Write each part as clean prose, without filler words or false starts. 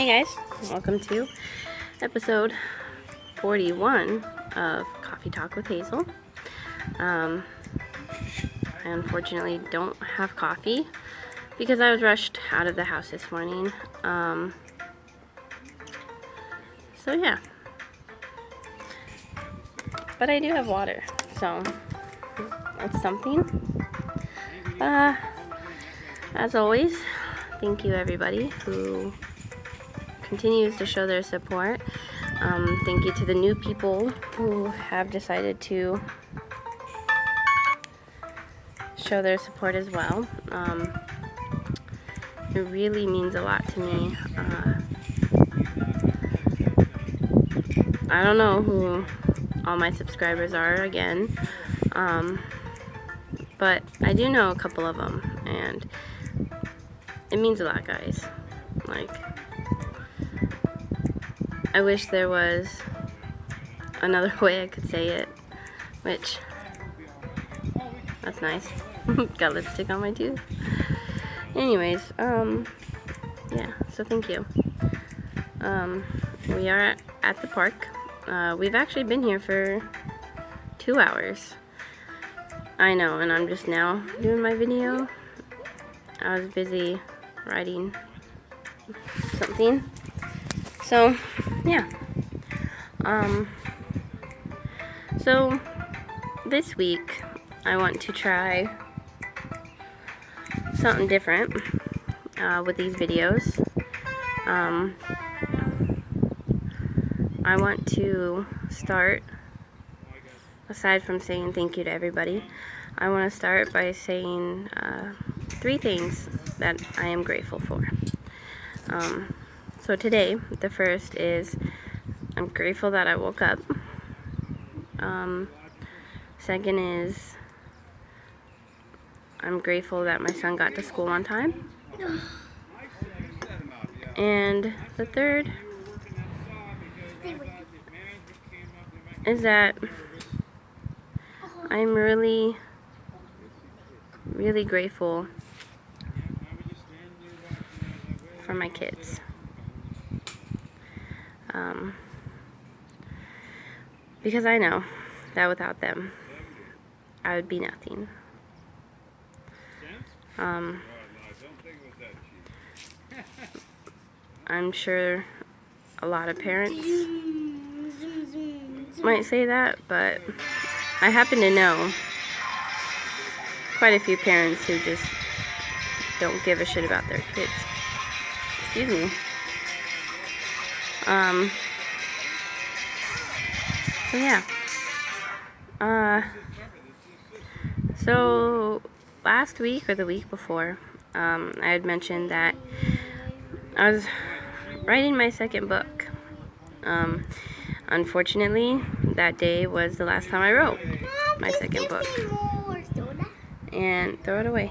Hey guys, welcome to episode 41 of Coffee Talk with Hazel. I unfortunately don't have coffee because I was rushed out of the house this morning. So yeah, but I do have water, so that's something. As always, thank you everybody who continues to show their support. Thank you to the new people who have decided to show their support as well. It really means a lot to me. I don't know who all my subscribers are again, but I do know a couple of them, and it means a lot, guys. Like, I wish there was another way I could say it, which, that's nice. Got lipstick on my tooth. Anyways, yeah, so thank you. We are at the park. We've actually been here for 2 hours. I know, and I'm just now doing my video. I was busy writing something. So, yeah. So this week I want to try something different with these videos. I want to start, aside from saying thank you to everybody, I want to start by saying 3 things that I am grateful for. So today, the first is I'm grateful that I woke up. Second is I'm grateful that my son got to school on time. And the third is that I'm really, really grateful for my kids. Because I know that without them, I would be nothing. I'm sure a lot of parents might say that, but I happen to know quite a few parents who just don't give a shit about their kids. Excuse me. So yeah. So last week or the week before, I had mentioned that I was writing my second book. Unfortunately, that day was the last time I wrote my second book. And throw it away.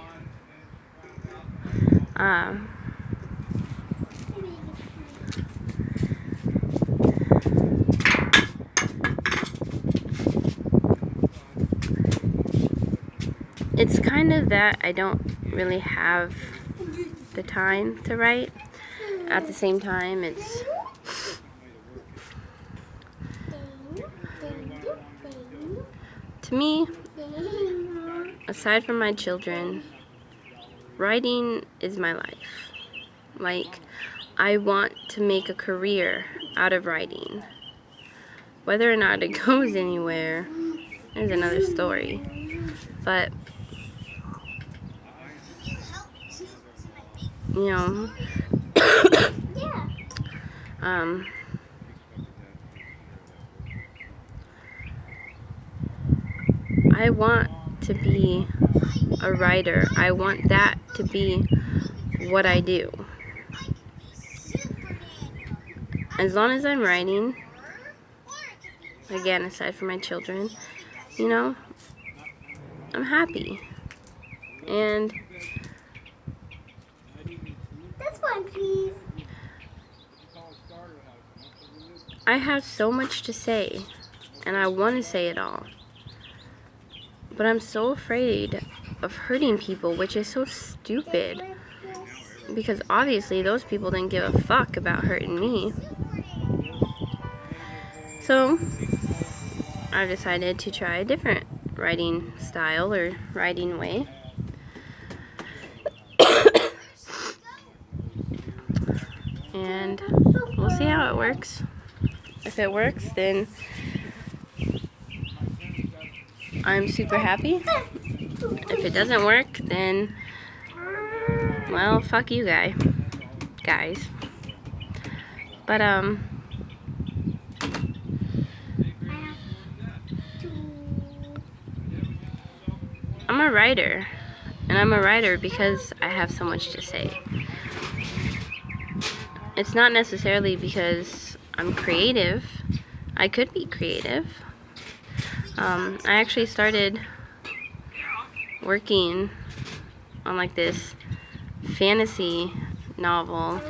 It's kind of that I don't really have the time to write. At the same time, it's to me, aside from my children, writing is my life. Like, I want to make a career out of writing. Whether or not it goes anywhere is another story. But you know, I want to be a writer. I want that to be what I do. As long as I'm writing, again, aside from my children, you know, I'm happy. And please. I have so much to say, and I want to say it all, but I'm so afraid of hurting people, which is so stupid. because obviously those people didn't give a fuck about hurting me. So I've decided to try a different writing style or writing way. And we'll see how it works. If it works, then I'm super happy. If it doesn't work, then, well, fuck you guys. But, I'm a writer. And I'm a writer because I have so much to say. It's not necessarily because I'm creative. I could be creative. I actually started working on like this fantasy novel,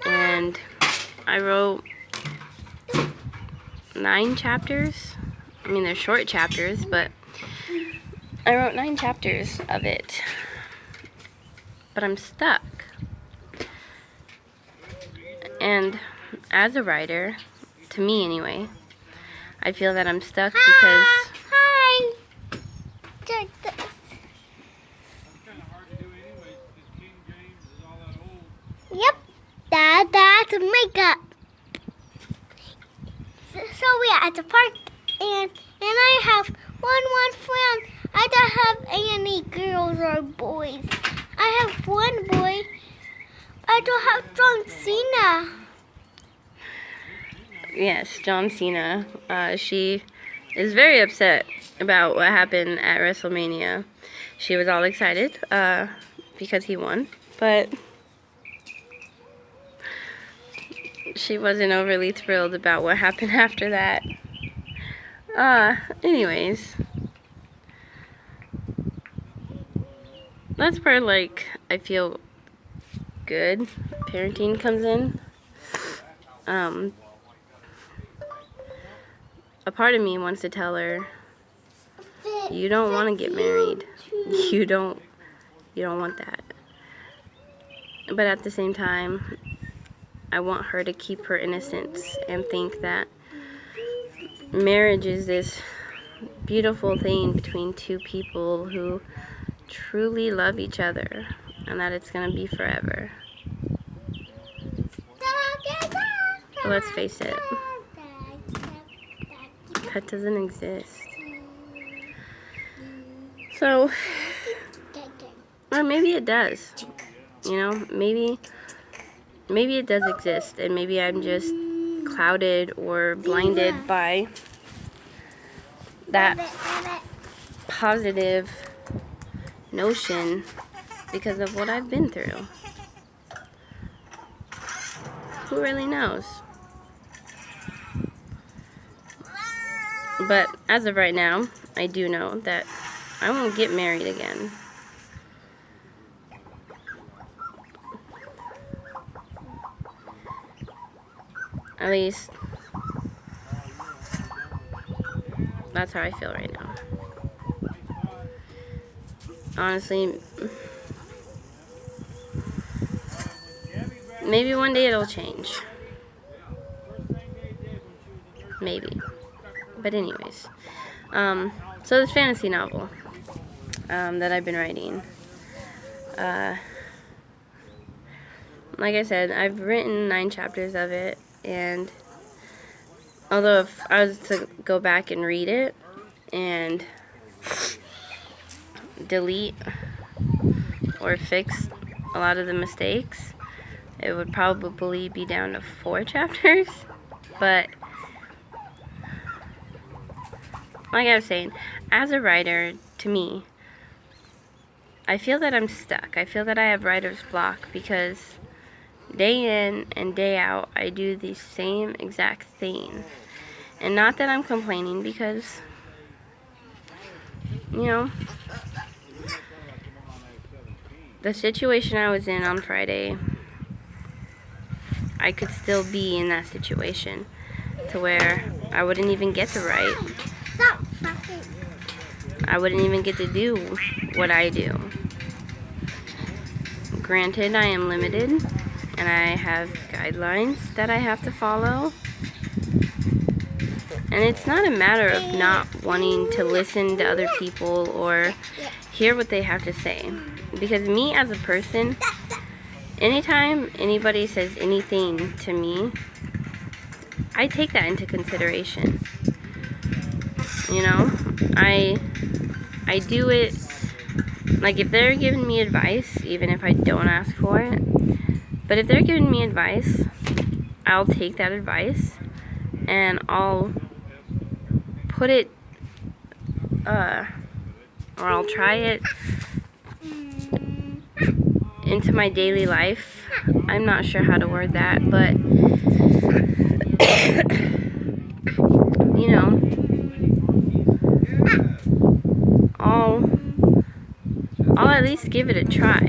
and I wrote 9 chapters. I mean, they're short chapters, but I wrote 9 chapters of it. But I'm stuck. And as a writer, to me anyway, I feel that I'm stuck because... Hi! Check this. Yep, that's makeup. So we're at the park, and I have one friend. I don't have any girls or boys. I have one boy. I don't have John Cena. Yes, John Cena. She is very upset about what happened at WrestleMania. She was all excited because he won, but she wasn't overly thrilled about what happened after that. Anyways, that's where, like, I feel good parenting comes in. A part of me wants to tell her, you don't want to get married. You don't want that. But at the same time, I want her to keep her innocence and think that marriage is this beautiful thing between 2 people who truly love each other, and that it's going to be forever. But let's face it, that doesn't exist. So, or maybe it does. You know, maybe it does exist, and maybe I'm just clouded or blinded by that positive notion because of what I've been through. Who really knows? But as of right now, I do know that I won't get married again. At least, that's how I feel right now. Honestly, maybe one day it'll change. Maybe. But anyways, so this fantasy novel that I've been writing, like I said, I've written 9 chapters of it, and although if I was to go back and read it and delete or fix a lot of the mistakes, it would probably be down to 4 chapters, but like I was saying, as a writer, to me, I feel that I'm stuck. I feel that I have writer's block because day in and day out, I do the same exact thing. And not that I'm complaining because, you know, the situation I was in on Friday, I could still be in that situation to where I wouldn't even get to write. I wouldn't even get to do what I do. Granted, I am limited, and I have guidelines that I have to follow. And it's not a matter of not wanting to listen to other people or hear what they have to say. Because me as a person, anytime anybody says anything to me, I take that into consideration. You know, I do it, like if they're giving me advice, even if I don't ask for it, but if they're giving me advice, I'll take that advice and I'll put it, or I'll try it into my daily life. I'm not sure how to word that, but you know, I'll at least give it a try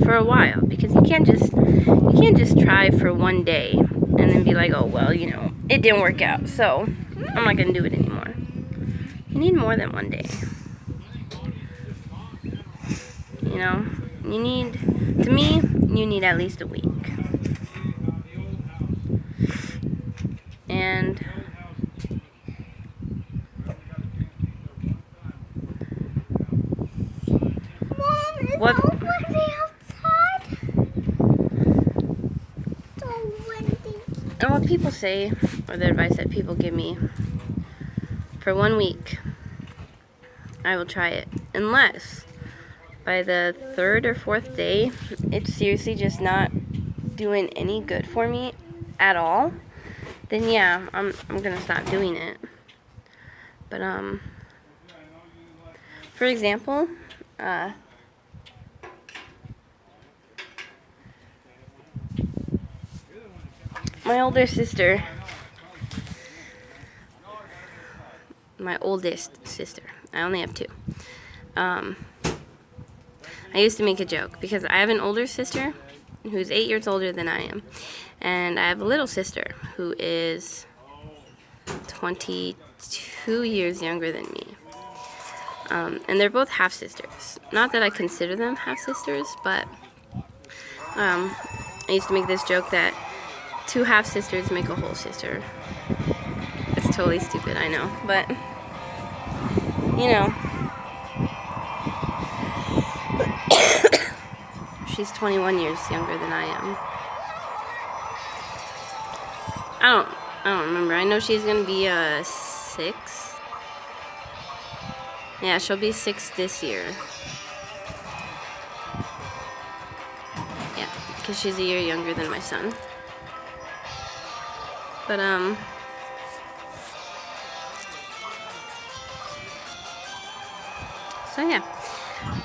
for a while, because you can't just try for one day and then be like, oh well, you know, it didn't work out, so I'm not gonna do it anymore. You need more than one day. You know, to me, you need at least a week. And Mom, is what? it windy outside? So windy. And what people say, or the advice that people give me, for 1 week, I will try it. Unless by the 3rd or 4th day, it's seriously just not doing any good for me at all, then yeah, I'm gonna stop doing it. But for example, my older sister, my oldest sister, I only have 2. I used to make a joke because I have an older sister who's 8 years older than I am, and I have a little sister who is 22 years younger than me. And they're both half sisters. Not that I consider them half sisters, but I used to make this joke that 2 half sisters make a whole sister. It's totally stupid, I know, but you know, she's 21 years younger than I am. I don't remember. I know she's gonna be 6. Yeah, she'll be 6 this year. Yeah, because she's a year younger than my son. But so yeah.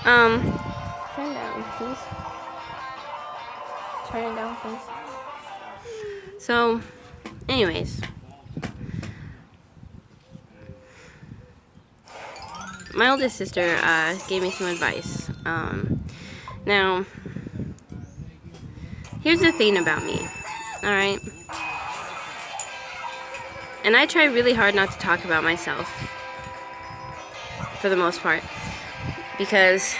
Turn down, please. Turn it down, please. So, anyways, my oldest sister gave me some advice. Now, here's the thing about me, alright? And I try really hard not to talk about myself, for the most part, because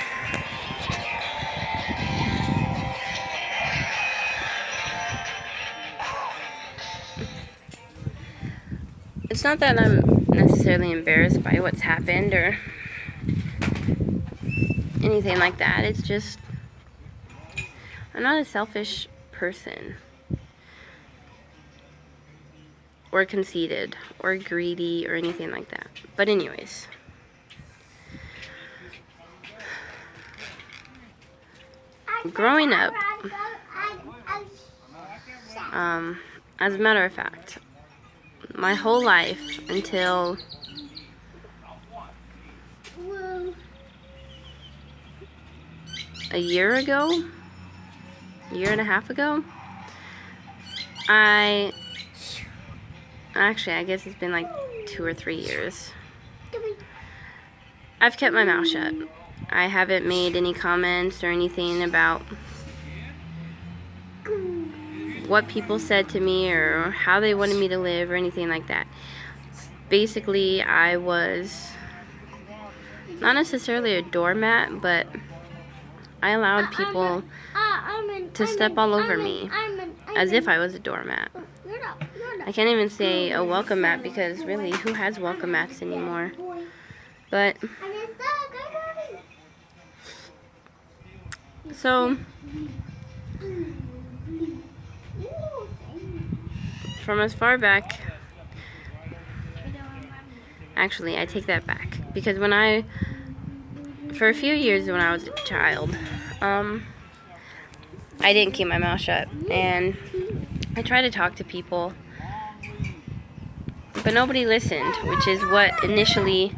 it's not that I'm necessarily embarrassed by what's happened or anything like that. It's just, I'm not a selfish person, or conceited, or greedy, or anything like that. But anyways, growing up, as a matter of fact, my whole life until a year and a half ago, I guess it's been like 2 or 3 years, I've kept my mouth shut. I haven't made any comments or anything about what people said to me or how they wanted me to live or anything like that. Basically, I was not necessarily a doormat, but I allowed people to step all over me as if I was a doormat. I can't even say a welcome mat because really, who has welcome mats anymore? But, so, from as far back, actually, I take that back. Because for a few years when I was a child, I didn't keep my mouth shut. And I tried to talk to people, but nobody listened, which is what initially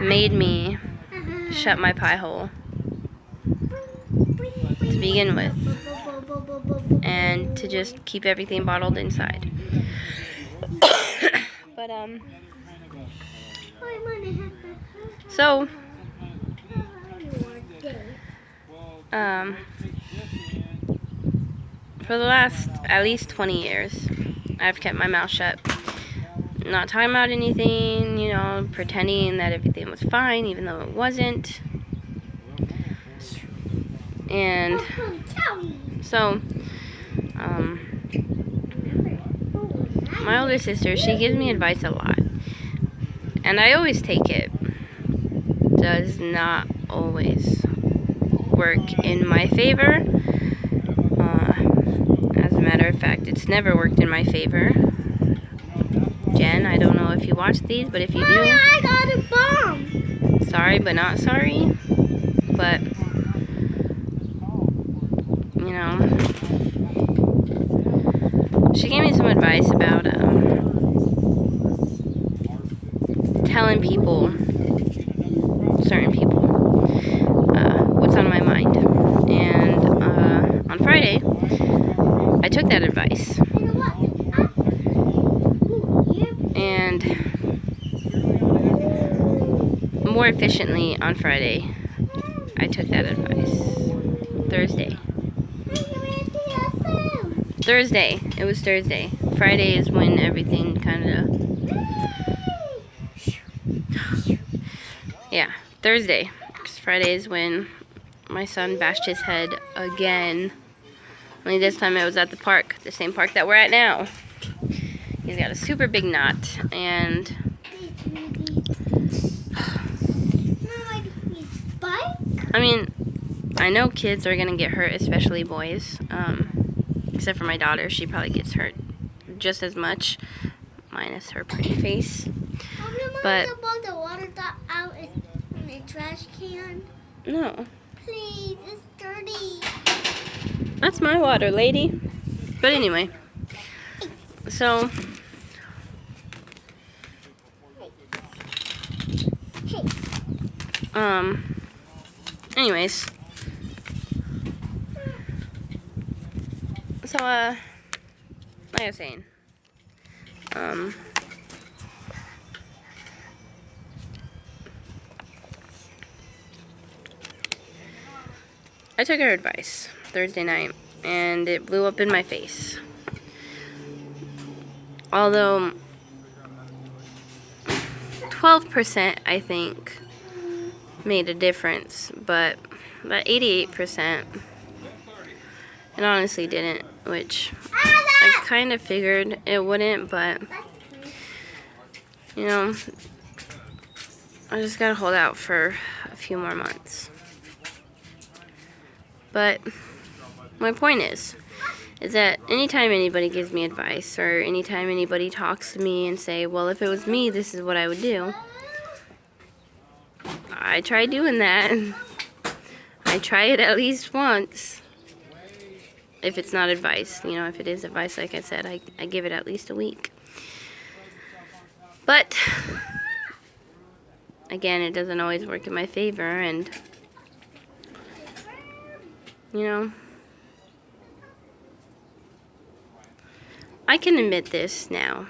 made me shut my pie hole to begin with, and to just keep everything bottled inside. But so for the last at least 20 years, I've kept my mouth shut. Not talking about anything, you know, pretending that everything was fine, even though it wasn't. And so, my older sister, she gives me advice a lot. And I always take it. Does not always work in my favor. As a matter of fact, it's never worked in my favor. Jen, I don't know if you watch these, but if you do, I got a bomb. Sorry, but not sorry. But, you know, she gave me some advice about telling people, certain people, what's on my mind. And on Friday, I took that advice. And more efficiently on Friday, I took that advice. Thursday. It was Thursday. Friday is when everything kind of... Yeah, Thursday. 'Cause Friday is when my son bashed his head again. Only this time it was at the park. The same park that we're at now. He's got a super big knot, and I mean, I know kids are gonna get hurt, especially boys. Except for my daughter, she probably gets hurt just as much, minus her pretty face. But about the water got out in the trash can. no, Please, it's dirty. that's my water, lady. But anyway, so anyways, so like I was saying, I took her advice Thursday night, and it blew up in my face. Although 12%, I think, made a difference, but that 88%, it honestly didn't, which I kind of figured it wouldn't, but, you know, I just gotta hold out for a few more months. But my point is that anytime anybody gives me advice, or anytime anybody talks to me and say, well, if it was me, this is what I would do, I try doing that. I try it at least once. If it's not advice, you know, if it is advice, like I said, I give it at least a week. But again, it doesn't always work in my favor, and you know, I can admit this now.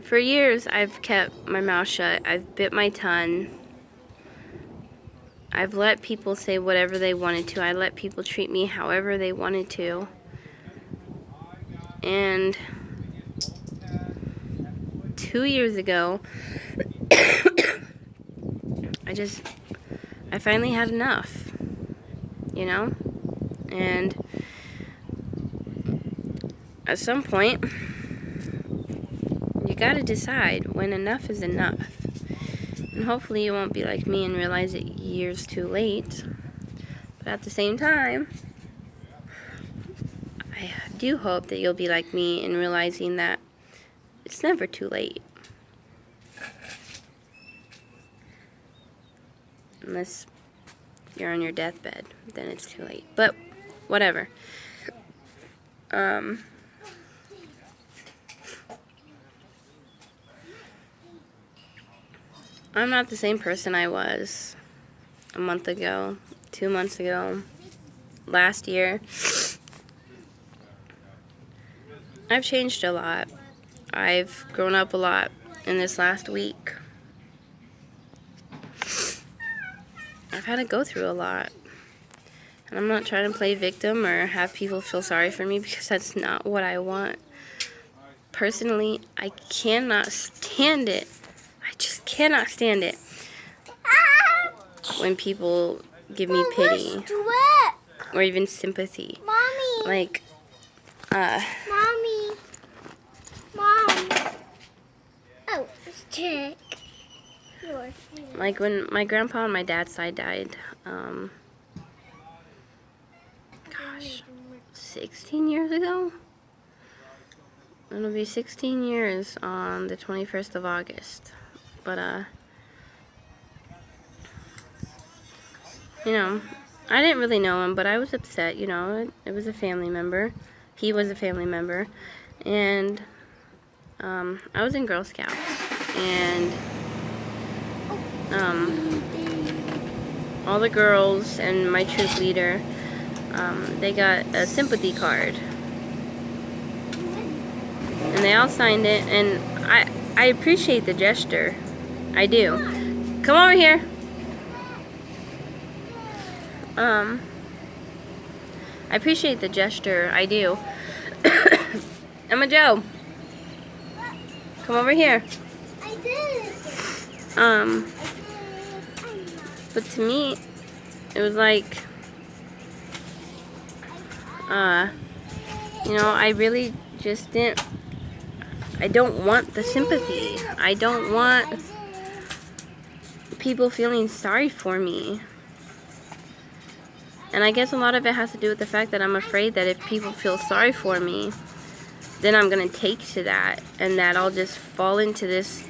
For years, I've kept my mouth shut. I've bit my tongue. I've let people say whatever they wanted to. I let people treat me however they wanted to. And 2 years ago, I finally had enough, you know? And at some point, you gotta decide when enough is enough. And hopefully you won't be like me and realize it years too late. But at the same time, I do hope that you'll be like me in realizing that it's never too late. Unless you're on your deathbed, then it's too late. But whatever. I'm not the same person I was a month ago, 2 months ago, last year. I've changed a lot. I've grown up a lot in this last week. I've had to go through a lot. And I'm not trying to play victim or have people feel sorry for me, because that's not what I want. Personally, I cannot stand it. I just cannot stand it when people give me pity or even sympathy. Mommy. Like, Mommy. Mom. Oh, it's Jack. like when my grandpa on my dad's side died, 16 years ago? It'll be 16 years on the 21st of August. But, you know, I didn't really know him, but I was upset, you know. It was a family member. He was a family member. And, I was in Girl Scouts. And, all the girls and my troop leader, they got a sympathy card. And they all signed it, and I appreciate the gesture. I do. Come over here. I appreciate the gesture. I do. Emma Joe. Come over here. I did. But to me, it was like, you know, I really just didn't, I don't want the sympathy. I don't want people feeling sorry for me. And I guess a lot of it has to do with the fact that I'm afraid that if people feel sorry for me, then I'm going to take to that, and that I'll just fall into this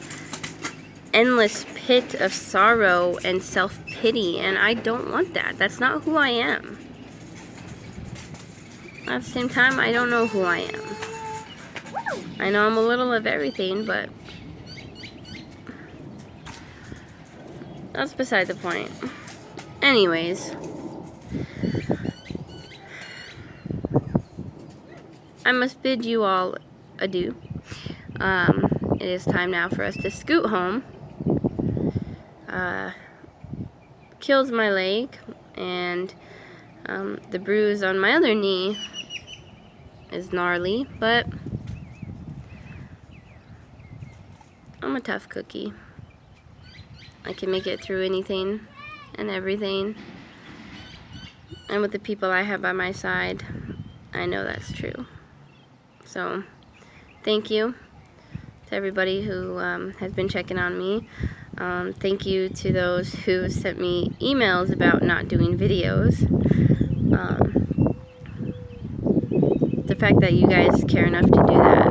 endless pit of sorrow and self-pity, and I don't want that. That's not who I am. At the same time, I don't know who I am. I know I'm a little of everything, but that's beside the point. Anyways, I must bid you all adieu. It is time now for us to scoot home. Kills my leg, and the bruise on my other knee is gnarly, but I'm a tough cookie. I can make it through anything and everything, and with the people I have by my side, I know that's true. So thank you to everybody who has been checking on me. Thank you to those who sent me emails about not doing videos. The fact that you guys care enough to do that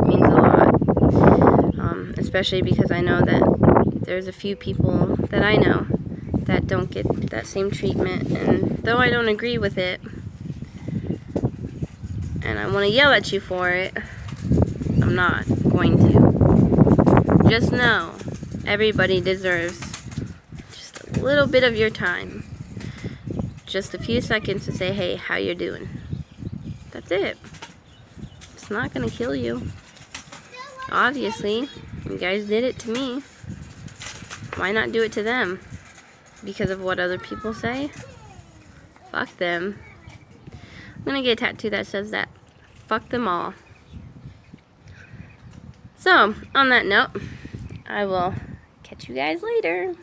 means a lot. Especially because I know that there's a few people that I know that don't get that same treatment. And though I don't agree with it, and I want to yell at you for it, I'm not going to. Just know, everybody deserves just a little bit of your time. Just a few seconds to say, hey, how you doing? That's it. It's not going to kill you. Obviously, you guys did it to me. Why not do it to them? Because of what other people say? Fuck them. I'm going to get a tattoo that says that. Fuck them all. So, on that note, I will catch you guys later.